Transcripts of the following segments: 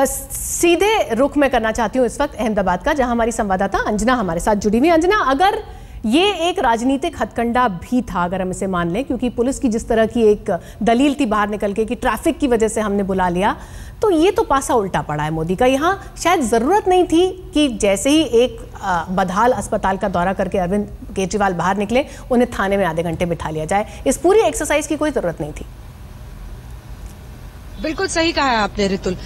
सीधे रुख में करना चाहती हूँ इस वक्त अहमदाबाद का, जहां हमारी संवाददाता अंजना हमारे साथ जुड़ी हुई। अंजना, अगर ये एक राजनीतिक हथकंडा भी था, अगर हम इसे मान लें, क्योंकि पुलिस की जिस तरह की एक दलील थी बाहर निकल के कि ट्रैफिक की वजह से हमने बुला लिया, तो ये तो पासा उल्टा पड़ा है मोदी का। यहाँ शायद ज़रूरत नहीं थी कि जैसे ही एक बदहाल अस्पताल का दौरा करके अरविंद केजरीवाल बाहर निकले, उन्हें थाने में आधे घंटे बिठा लिया जाए। इस पूरी एक्सरसाइज की कोई ज़रूरत नहीं थी। बिल्कुल सही कहा है आपने रितुल,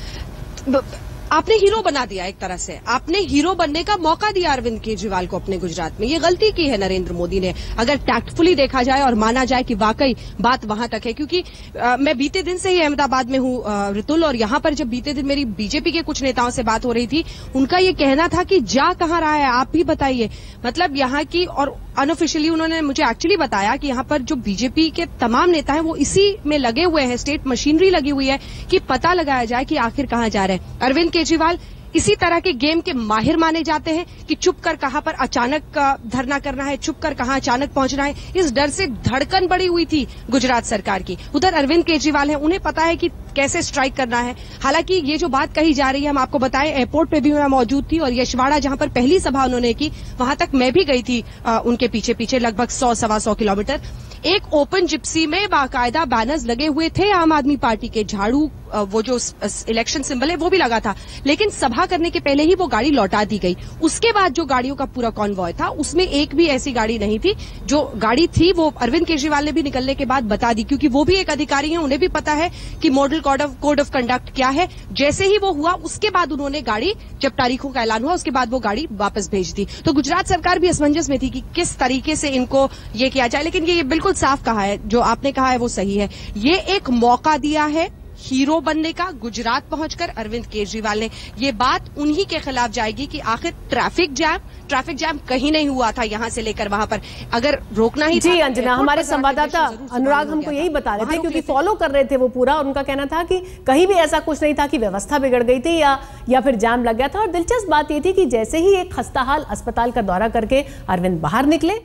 आपने हीरो बना दिया। एक तरह से आपने हीरो बनने का मौका दिया अरविंद केजरीवाल को अपने गुजरात में। ये गलती की है नरेंद्र मोदी ने, अगर टैक्टफुली देखा जाए और माना जाए कि वाकई बात वहां तक है। क्योंकि मैं बीते दिन से ही अहमदाबाद में हूं रितुल, और यहां पर जब बीते दिन मेरी बीजेपी के कुछ नेताओं से बात हो रही थी, उनका ये कहना था कि जा कहां रहा है, आप ही बताइए। मतलब यहाँ की, और अनऑफिशियली उन्होंने मुझे एक्चुअली बताया कि यहाँ पर जो बीजेपी के तमाम नेता हैं वो इसी में लगे हुए हैं, स्टेट मशीनरी लगी हुई है कि पता लगाया जाए कि आखिर कहां जा रहे हैं अरविंद केजरीवाल। इसी तरह के गेम के माहिर माने जाते हैं कि चुप कर कहां पर अचानक धरना करना है, चुप कर कहां अचानक पहुंचना है। इस डर से धड़कन बढ़ी हुई थी गुजरात सरकार की। उधर अरविंद केजरीवाल है, उन्हें पता है कि कैसे स्ट्राइक करना है। हालांकि ये जो बात कही जा रही है, हम आपको बताएं, एयरपोर्ट पे भी मैं मौजूद थी और यशवाड़ा जहां पर पहली सभा उन्होंने की, वहां तक मैं भी गई थी उनके पीछे पीछे, लगभग 100-125 किलोमीटर। एक ओपन जिप्सी में बाकायदा बैनर्स लगे हुए थे आम आदमी पार्टी के, झाड़ू, वो जो इलेक्शन सिंबल है वो भी लगा था। लेकिन सभा करने के पहले ही वो गाड़ी लौटा दी गई। उसके बाद जो गाड़ियों का पूरा कॉन्वॉय था, उसमें एक भी ऐसी गाड़ी नहीं थी। जो गाड़ी थी वो अरविंद केजरीवाल ने भी निकलने के बाद बता दी, क्योंकि वो भी एक अधिकारी हैं, उन्हें भी पता है कि मॉडल कोड ऑफ कंडक्ट क्या है। जैसे ही वो हुआ उसके बाद उन्होंने गाड़ी, जब तारीखों का ऐलान हुआ उसके बाद वो गाड़ी वापस भेज दी। तो गुजरात सरकार भी असमंजस में थी कि किस तरीके से इनको ये किया जाए। लेकिन ये बिल्कुल साफ कहा है, जो आपने कहा है वो सही है। ये एक मौका दिया है हीरो बनने का गुजरात पहुंचकर अरविंद केजरीवाल ने। ये बात उन्हीं के खिलाफ जाएगी कि आखिर ट्रैफिक जैम कहीं नहीं हुआ था यहां से लेकर वहां पर, अगर रोकना ही जी अंजना, हमारे संवाददाता अनुराग हमको यही बता रहे थे, क्योंकि फॉलो कर रहे थे वो पूरा, और उनका कहना था कि कहीं भी ऐसा कुछ नहीं था कि व्यवस्था बिगड़ गई थी या फिर जाम लग गया था। और दिलचस्प बात ये थी कि जैसे ही एक खस्ताहाल अस्पताल का दौरा करके अरविंद बाहर निकले,